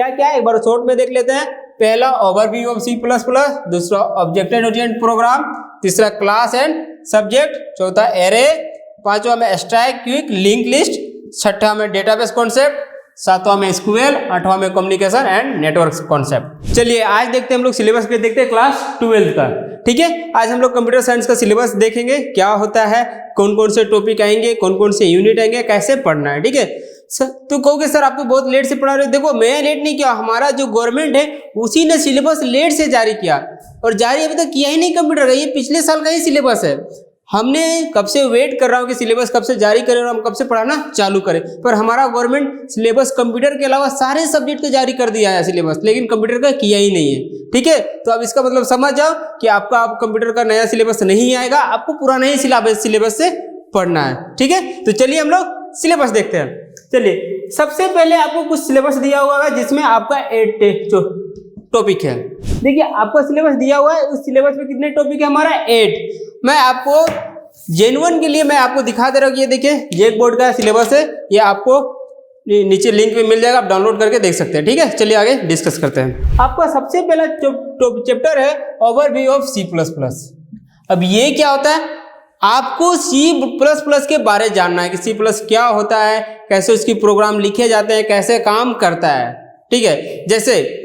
क्या क्या है एक बार शॉर्ट में देख लेते हैं। पहला ओवरव्यू ऑफ C++, दूसरा ऑब्जेक्ट ओरिएंटेड प्रोग्राम, तीसरा क्लास एंड सब्जेक्ट, चौथा एरे, पांचवा में स्टैक, क्विक, लिंक लिस्ट, छठा में डेटाबेस कॉन्सेप्ट, सातवां में SQL, आठवां में कम्युनिकेशन एंड नेटवर्क कॉन्सेप्ट। चलिए आज देखते हैं हम लोग सिलेबस पे, देखते हैं क्लास 12 का। ठीक है, आज हम लोग कंप्यूटर साइंस का सिलेबस देखेंगे, क्या होता है, कौन कौन से टॉपिक आएंगे, कौन कौन से यूनिट आएंगे, कैसे पढ़ना है। ठीक है सर, तो कहोगे सर आप तो बहुत लेट से पढ़ा रहे हो। देखो मैं लेट नहीं किया, हमारा जो गवर्नमेंट है उसी ने सिलेबस लेट से जारी किया, और जारी अभी तक किया ही नहीं कंप्यूटर का, ये पिछले साल का ही सिलेबस है। हमने कब से वेट कर रहा हूँ कि सिलेबस कब से जारी करें और हम कब से पढ़ाना चालू करें, पर हमारा गवर्नमेंट सिलेबस कंप्यूटर के अलावा सारे सब्जेक्ट को जारी कर दिया है सिलेबस, लेकिन कंप्यूटर का किया ही नहीं है। ठीक है, तो अब इसका मतलब समझ जाओ कि आपका अब कंप्यूटर का नया सिलेबस नहीं आएगा, आपको पुराना ही सिलेबस से पढ़ना है। ठीक है, तो चलिए हम लोग सिलेबस देखते हैं। चलिए सबसे पहले आपको कुछ सिलेबस दिया हुआ है जिसमें आपका 8 टॉपिक है। देखिए आपका सिलेबस दिया हुआ है, उस सिलेबस में कितने टॉपिक है हमारा 8। मैं आपको जेन्युइन के लिए मैं आपको दिखा दे रहा हूँ कि ये देखिए जेक बोर्ड का सिलेबस है, ये आपको नीचे लिंक पे मिल जाएगा, आप डाउनलोड करके देख सकते हैं। ठीक है, चलिए आगे डिस्कस करते हैं। आपका सबसे पहला चैप्टर है ओवरव्यू ऑफ C++। अब ये क्या होता है, आपको C++ के बारे में जानना है कि C+ क्या होता है, कैसे उसकी प्रोग्राम लिखे जाते हैं, कैसे काम करता है। ठीक है, जैसे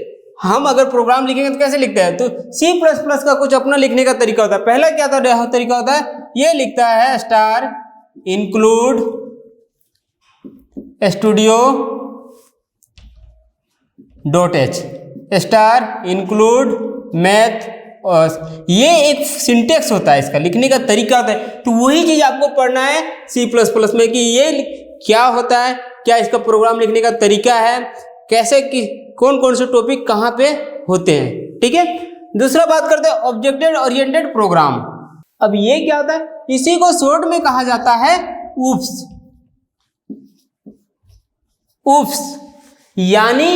हम अगर प्रोग्राम लिखेंगे तो कैसे लिखते हैं, तो C++ का कुछ अपना लिखने का तरीका होता है। पहला क्या तरीका होता है, ये लिखता है star include studio .h, star include math, ये एक सिंटेक्स होता है, इसका लिखने का तरीका होता है। तो वही चीज आपको पढ़ना है C++ में कि ये क्या होता है, क्या इसका प्रोग्राम लिखने का तरीका है, कैसे कि कौन कौन से टॉपिक कहाँ पे होते हैं। ठीक है, दूसरा बात करते हैं ऑब्जेक्ट ओरिएंटेड प्रोग्राम। अब ये क्या होता है, इसी को शॉर्ट में कहा जाता है UFS, यानी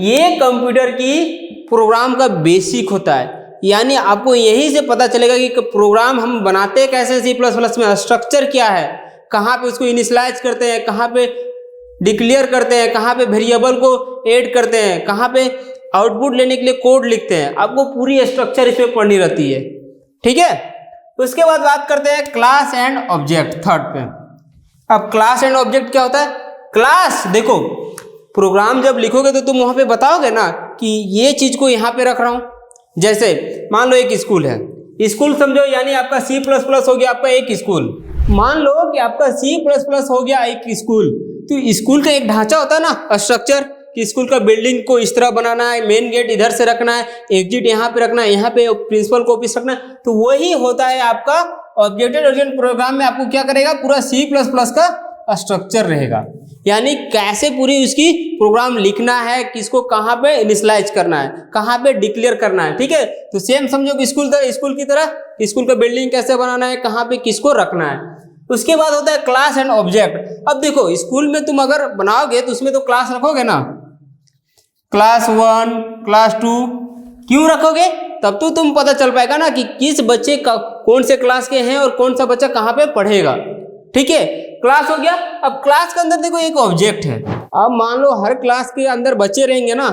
ये कंप्यूटर की प्रोग्राम का बेसिक होता है। यानी आपको यहीं से पता चलेगा कि प्रोग्राम हम बनाते कैसे C++ में, स्ट्रक्चर क्या है, कहाँ पे उसको इनिशियलाइज करते हैं, कहाँ पे डिक्लेयर करते हैं, कहाँ पे वेरिएबल को ऐड करते हैं, कहाँ पे आउटपुट लेने के लिए कोड लिखते हैं, आपको पूरी स्ट्रक्चर इसमें पढ़नी रहती है। ठीक है, उसके बाद बात करते हैं क्लास एंड ऑब्जेक्ट, थर्ड पे। अब क्लास एंड ऑब्जेक्ट क्या होता है, क्लास देखो प्रोग्राम जब लिखोगे तो तुम वहां पे बताओगे ना कि ये चीज को यहाँ पे रख रहा हूँ। जैसे मान लो एक स्कूल है, स्कूल समझो, यानी आपका C++ हो गया आपका एक स्कूल। मान लो कि आपका C++ हो गया एक स्कूल, तो स्कूल का एक ढांचा होता है ना, स्ट्रक्चर, कि स्कूल का बिल्डिंग को इस तरह बनाना है, मेन गेट इधर से रखना है, एग्जिट यहाँ पे रखना है, यहाँ पे प्रिंसिपल को ऑफिस रखना है। तो वही होता है आपका ऑब्जेक्ट ओरिएंटेड प्रोग्राम में, आपको क्या करेगा, पूरा C++ का स्ट्रक्चर रहेगा, यानी कैसे पूरी उसकी प्रोग्राम लिखना है, किसको कहाँ पे इनिशियलाइज करना है, कहाँ पे डिक्लेयर करना है। ठीक है, तो सेम समझो कि स्कूल की तरह स्कूल का बिल्डिंग कैसे बनाना है, कहाँ पे किसको रखना है। उसके बाद होता है क्लास एंड ऑब्जेक्ट। अब देखो स्कूल में तुम अगर बनाओगे तो उसमें तो क्लास रखोगे ना, क्लास 1 क्लास 2, क्यों रखोगे, तब तो तुम पता चल पाएगा ना कि किस बच्चे का कौन से क्लास के हैं और कौन सा बच्चा कहाँ पे पढ़ेगा। ठीक है, क्लास हो गया। अब क्लास के अंदर देखो एक ऑब्जेक्ट है। अब मान लो हर क्लास के अंदर बच्चे रहेंगे ना,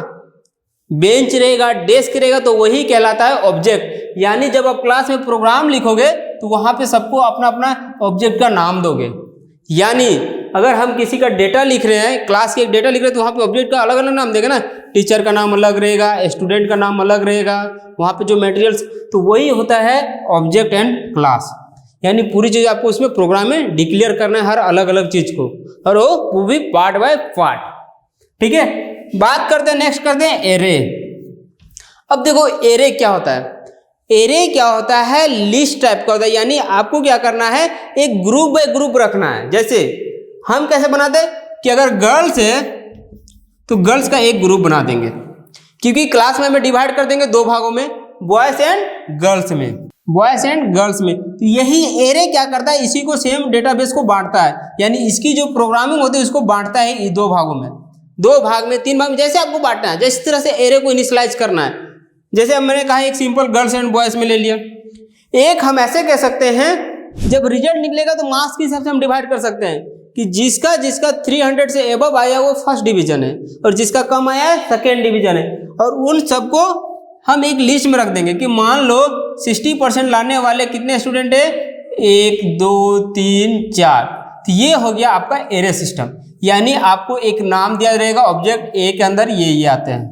बेंच रहेगा, डेस्क रहेगा, तो वही कहलाता है ऑब्जेक्ट। यानी जब आप क्लास में प्रोग्राम लिखोगे तो वहां पे सबको अपना अपना ऑब्जेक्ट का नाम दोगे। यानी अगर हम किसी का डेटा लिख रहे हैं, क्लास के एक डेटा लिख रहे हैं, तो वहाँ पे ऑब्जेक्ट का अलग अलग नाम देगा ना, टीचर का नाम अलग रहेगा, स्टूडेंट का नाम अलग रहेगा, वहाँ पे जो मटेरियल्स, तो वही होता है ऑब्जेक्ट एंड क्लास। यानी पूरी चीज आपको उसमें प्रोग्राम में डिक्लेयर करना है, हर अलग अलग चीज को, और वो भी पार्ट बाय पार्ट। ठीक है, बात करते हैं, नेक्स्ट करते हैं एरे। अब देखो एरे क्या होता है, एरे क्या होता है, लिस्ट टाइप का होता है। यानी आपको क्या करना है, एक ग्रुप बाय ग्रुप रखना है। जैसे हम कैसे बनाते हैं कि अगर गर्ल्स है तो गर्ल्स का एक ग्रुप बना देंगे, क्योंकि क्लास में हमें डिवाइड कर देंगे दो भागों में, बॉयज एंड गर्ल्स में, बॉयज एंड गर्ल्स में। तो यही एरे क्या करता है, इसी को सेम डेटाबेस को बांटता है। यानी इसकी जो प्रोग्रामिंग होती है उसको बांटता है इस दो भागों में, दो भाग में, तीन भाग में, जैसे आपको बांटना है, जिस तरह से एरे को इनिशियलाइज करना है। जैसे अब मैंने कहा एक सिंपल गर्ल्स एंड बॉयज में ले लिया। एक हम ऐसे कह सकते हैं, जब रिजल्ट निकलेगा तो मार्क्स के हिसाब से हम डिवाइड कर सकते हैं कि जिसका 300 से एबव आया वो फर्स्ट डिवीजन है और जिसका कम आया है सेकेंड डिवीजन है। और उन सबको हम एक लिस्ट में रख देंगे कि मान लो 60% लाने वाले कितने स्टूडेंट है, 1 2 3 4। तो ये हो गया आपका एरे सिस्टम। यानी आपको एक नाम दिया रहेगा ऑब्जेक्ट ए के अंदर ये आते हैं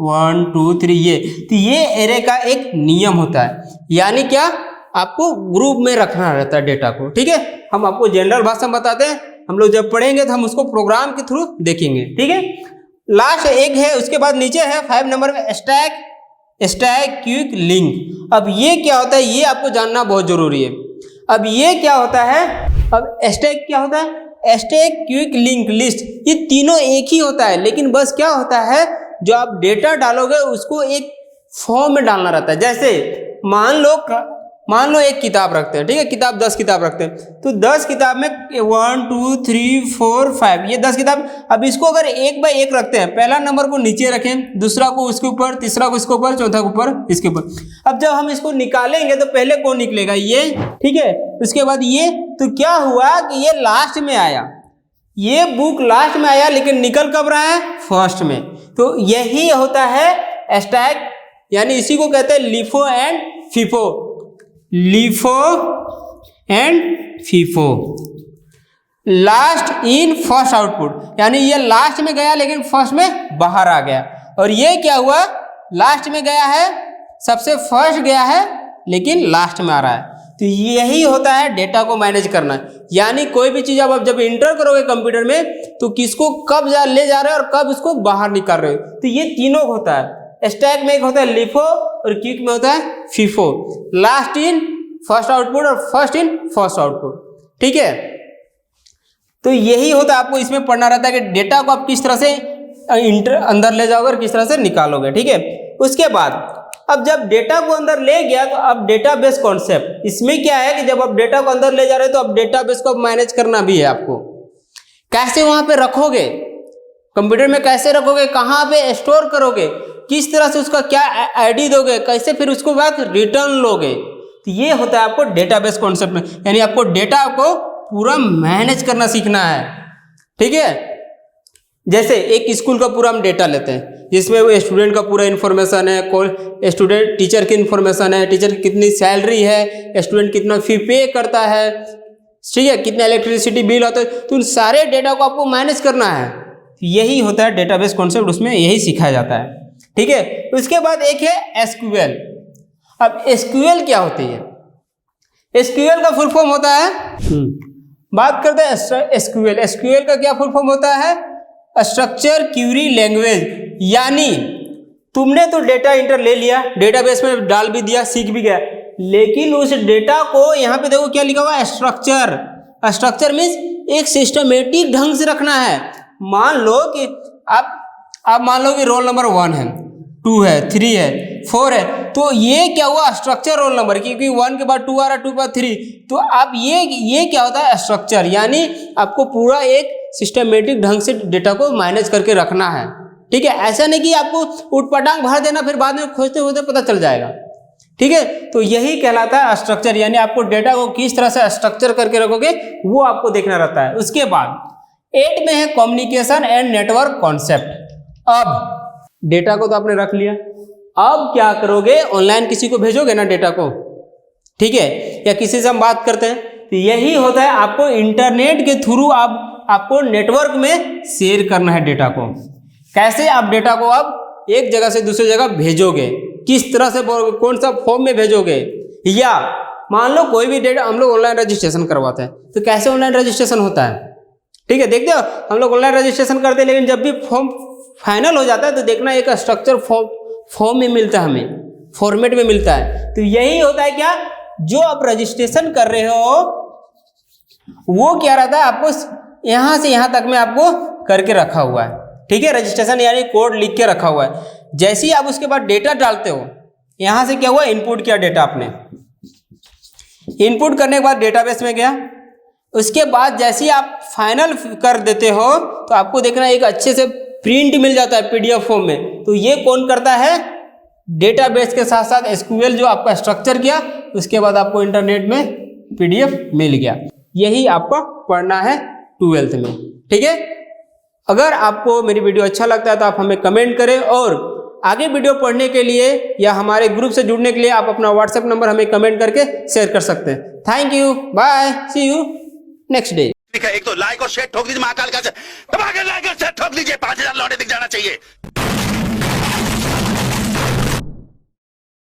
1 2 3 ये। तो ये एरे का एक नियम होता है, यानी क्या आपको ग्रुप में रखना रहता है डेटा को। ठीक है, हम आपको जनरल भाषा में बताते हैं, हम लोग जब पढ़ेंगे तो हम उसको प्रोग्राम के थ्रू देखेंगे। ठीक है, लास्ट एक है, उसके बाद नीचे है 5 नंबर में स्टैक क्विक लिंक। अब ये क्या होता है ये आपको जानना बहुत जरूरी है। अब ये क्या होता है, अब स्टैक क्या होता है, स्टैक क्विक लिंक लिस्ट, ये तीनों एक ही होता है, लेकिन बस क्या होता है जो आप डेटा डालोगे उसको एक फॉर्म में डालना रहता है। जैसे मान लो एक किताब रखते हैं, ठीक है, किताब 10 किताब रखते हैं, तो 10 किताब में 1 2 3 4 5 ये 10 किताब। अब इसको अगर एक बाय एक रखते हैं, पहला नंबर को नीचे रखें, दूसरा को उसके ऊपर, तीसरा को इसके ऊपर, चौथा को ऊपर इसके ऊपर। अब जब हम इसको निकालेंगे तो पहले कौन निकलेगा, ये, ठीक है, उसके बाद ये। तो क्या हुआ कि ये लास्ट में आया, ये बुक लास्ट में आया, लेकिन निकल कब रहा है, फर्स्ट में। तो यही होता है स्टैक, यानी इसी को कहते हैं LIFO and FIFO. LIFO and FIFO, last in first output, यानी ये लास्ट में गया लेकिन फर्स्ट में बाहर आ गया। और ये क्या हुआ, लास्ट में गया है, सबसे फर्स्ट गया है लेकिन लास्ट में आ रहा है। तो यही होता है डेटा को मैनेज करना। यानी कोई भी चीज़ आप जब इंटर करोगे कंप्यूटर में तो किसको कब ले जा रहे हो और कब उसको बाहर निकाल रहे हो, तो ये तीनों होता है। स्टैक में एक होता है लिफो और क्विक में होता है FIFO, last in first output और फर्स्ट इन फर्स्ट आउटपुट। ठीक है, तो यही होता है, आपको इसमें पढ़ना रहता है कि डेटा को आप किस तरह से अंदर ले जाओगे और किस तरह से निकालोगे। ठीक है, उसके बाद अब जब डेटा को अंदर ले गया तो अब डेटाबेस कॉन्सेप्ट, इसमें क्या है कि जब आप डेटा को अंदर ले जा रहे हो तो अब डेटाबेस को मैनेज करना भी है आपको। कैसे वहां पे रखोगे, कंप्यूटर में कैसे रखोगे, कहाँ पे स्टोर करोगे, किस तरह से उसका क्या आईडी दोगे, कैसे फिर उसको बाद रिटर्न लोगे। तो ये होता है आपको डेटाबेस कॉन्सेप्ट में, यानी आपको डेटा को पूरा मैनेज करना सीखना है। ठीक है, जैसे एक स्कूल का पूरा हम डेटा लेते हैं जिसमें वो स्टूडेंट का पूरा इन्फॉर्मेशन है, कौन स्टूडेंट, टीचर की इन्फॉर्मेशन है, टीचर की कितनी सैलरी है, स्टूडेंट कितना फी पे करता है, ठीक है, कितना इलेक्ट्रिसिटी बिल होता है, तो उन सारे डेटा को आपको मैनेज करना है। यही होता है डेटाबेस कॉन्सेप्ट, उसमें यही सिखाया जाता है। ठीक है, उसके बाद एक है एसक्यूएल। अब एसक्यूएल क्या होती है, एसक्यूएल का फुल फॉर्म होता है, बात करते हैं एसक्यूएल। एसक्यूएल का क्या फुल फॉर्म होता है, स्ट्रक्चर क्यूरी लैंग्वेज। यानी तुमने तो डेटा इंटर ले लिया, डेटाबेस में डाल भी दिया, सीख भी गया, लेकिन उस डेटा को यहाँ पे देखो क्या लिखा हुआ है, स्ट्रक्चर। स्ट्रक्चर मीन्स एक सिस्टमेटिक ढंग से रखना है। मान लो कि आप मान लो कि रोल नंबर 1 है, 2 है, 3 है, 4 है, तो ये क्या हुआ, स्ट्रक्चर रोल नंबर, क्योंकि 1 के बाद 2 आ रहा है, 2 के बाद 3, तो आप ये क्या होता है, स्ट्रक्चर। यानी आपको पूरा एक सिस्टमेटिक ढंग से डेटा को मैनेज करके रखना है। ठीक है, ऐसा नहीं कि आपको उठपटांग भर देना फिर बाद में खोजते खोजते पता चल जाएगा। ठीक है, तो यही कहलाता है स्ट्रक्चर, यानी आपको डेटा को किस तरह से स्ट्रक्चर करके रखोगे वो आपको देखना रहता है। उसके बाद 8 में है कम्युनिकेशन एंड नेटवर्क कॉन्सेप्ट। अब डेटा को तो आपने रख लिया, अब क्या करोगे, ऑनलाइन किसी को भेजोगे ना डेटा को, ठीक है, या किसी से हम बात करते हैं, तो यही होता है, आपको इंटरनेट के थ्रू आपको नेटवर्क में शेयर करना है डेटा को। कैसे आप डेटा को अब एक जगह से दूसरी जगह भेजोगे, किस तरह से, कौन सा फॉर्म में भेजोगे, या मान लो कोई भी डेटा हम लोग ऑनलाइन रजिस्ट्रेशन करवाते हैं, तो कैसे ऑनलाइन रजिस्ट्रेशन होता है। ठीक है, देखते हो हम लोग ऑनलाइन रजिस्ट्रेशन करते हैं, लेकिन जब भी फॉर्म फाइनल हो जाता है तो देखना एक स्ट्रक्चर फॉर्म में मिलता है, हमें फॉर्मेट में मिलता है। तो यही होता है क्या, जो आप रजिस्ट्रेशन कर रहे हो वो क्या रहता है, आपको यहाँ से यहाँ तक में आपको करके रखा हुआ है। ठीक है, रजिस्ट्रेशन यानी कोड लिख के रखा हुआ है। जैसे ही आप उसके बाद डेटा डालते हो, यहाँ से क्या हुआ, इनपुट किया डेटा आपने, इनपुट करने के बाद डेटाबेस में गया, उसके बाद जैसे ही आप फाइनल कर देते हो तो आपको देखना एक अच्छे से प्रिंट मिल जाता है पीडीएफ फॉर्म में। तो ये कौन करता है, डेटाबेस के साथ साथ एसक्यूएल जो आपका स्ट्रक्चर किया, उसके बाद आपको इंटरनेट में पीडीएफ मिल गया। यही आपको पढ़ना है 12th में। ठीक है, अगर आपको मेरी वीडियो अच्छा लगता है तो आप हमें कमेंट करें, और आगे वीडियो पढ़ने के लिए या हमारे ग्रुप से जुड़ने के लिए आप अपना व्हाट्सएप नंबर हमें कमेंट करके शेयर कर सकते हैं। Thank you, bye, see you next day. एक तो लाइक और शेयर ठोक दीजिए, महाकाल का दबा के लाइक और शेयर ठोक दीजिए, 5000 लौटे दिख जाना चाहिए।